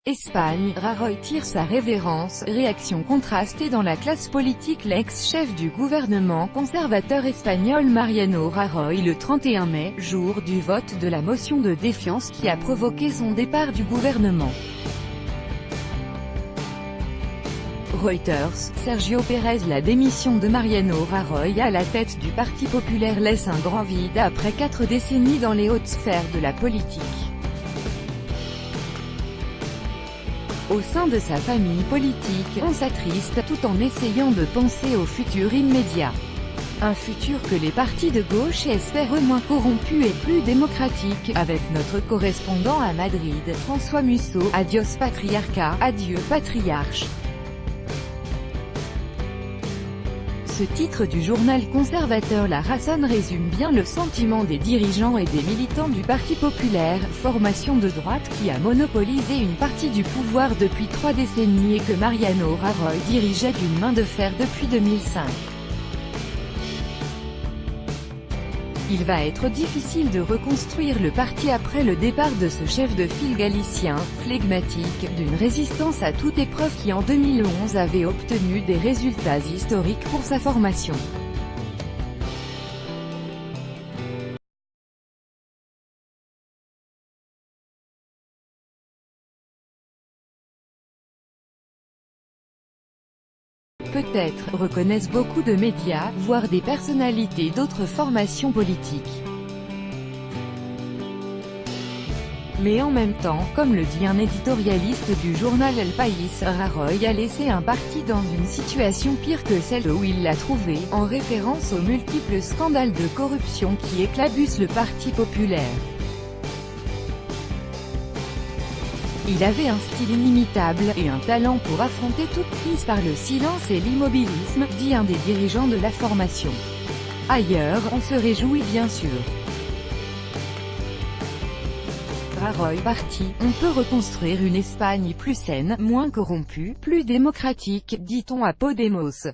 Espagne, Rajoy tire sa révérence, réaction contrastée dans la classe politique. L'ex-chef du gouvernement conservateur espagnol Mariano Rajoy le 31 mai, jour du vote de la motion de défiance qui a provoqué son départ du gouvernement. Reuters, Sergio Pérez. La démission de Mariano Rajoy à la tête du Parti populaire laisse un grand vide après 4 décennies dans les hautes sphères de la politique. Au sein de sa famille politique, on s'attriste tout en essayant de penser au futur immédiat. Un futur que les partis de gauche espèrent moins corrompu et plus démocratique, avec notre correspondant à Madrid, François Musso. Adios patriarcat, adieu patriarche. Ce titre du journal conservateur La Razón résume bien le sentiment des dirigeants et des militants du Parti populaire, formation de droite qui a monopolisé une partie du pouvoir depuis 3 décennies et que Mariano Rajoy dirigeait d'une main de fer depuis 2005. Il va être difficile de reconstruire le parti après le départ de ce chef de file galicien, flegmatique, d'une résistance à toute épreuve qui en 2011 avait obtenu des résultats historiques pour sa formation. Peut-être, reconnaissent beaucoup de médias, voire des personnalités d'autres formations politiques. Mais en même temps, comme le dit un éditorialiste du journal El País, Rajoy a laissé un parti dans une situation pire que celle où il l'a trouvé, en référence aux multiples scandales de corruption qui éclaboussent le Parti populaire. Il avait un style inimitable, et un talent pour affronter toute crise par le silence et l'immobilisme, dit un des dirigeants de la formation. Ailleurs, on se réjouit bien sûr. Rajoy parti, on peut reconstruire une Espagne plus saine, moins corrompue, plus démocratique, dit-on à Podemos.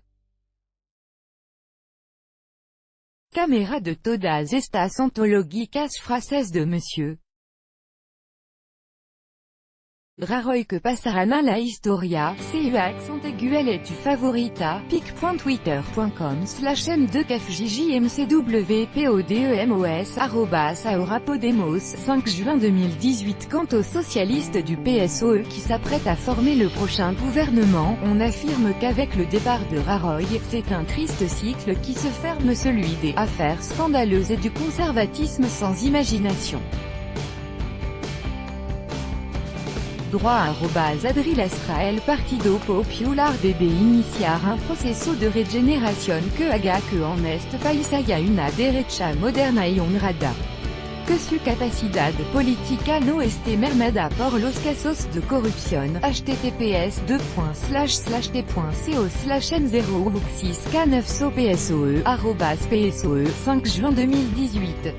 Caméra de todas estas antológicas frases de Monsieur Rajoy que pasarán a la historia, CEA accent aigu. Elle est tu favorita, pic.twitter.com/m2kfjjmcwpodemos, 5 juin 2018. Quant aux socialistes du PSOE qui s'apprêtent à former le prochain gouvernement, on affirme qu'avec le départ de Rajoy, c'est un triste cycle qui se ferme, celui des affaires scandaleuses et du conservatisme sans imagination. Droit @Adri-Lastra. El Partido Popular debe iniciar un proceso de regeneración que haga que en este país haya una derecha moderna y honrada. Que su capacidad política no esté mermada por los casos de corrupción. https://t.co/n016k9so PSOE, @PSOE, 5 juin 2018.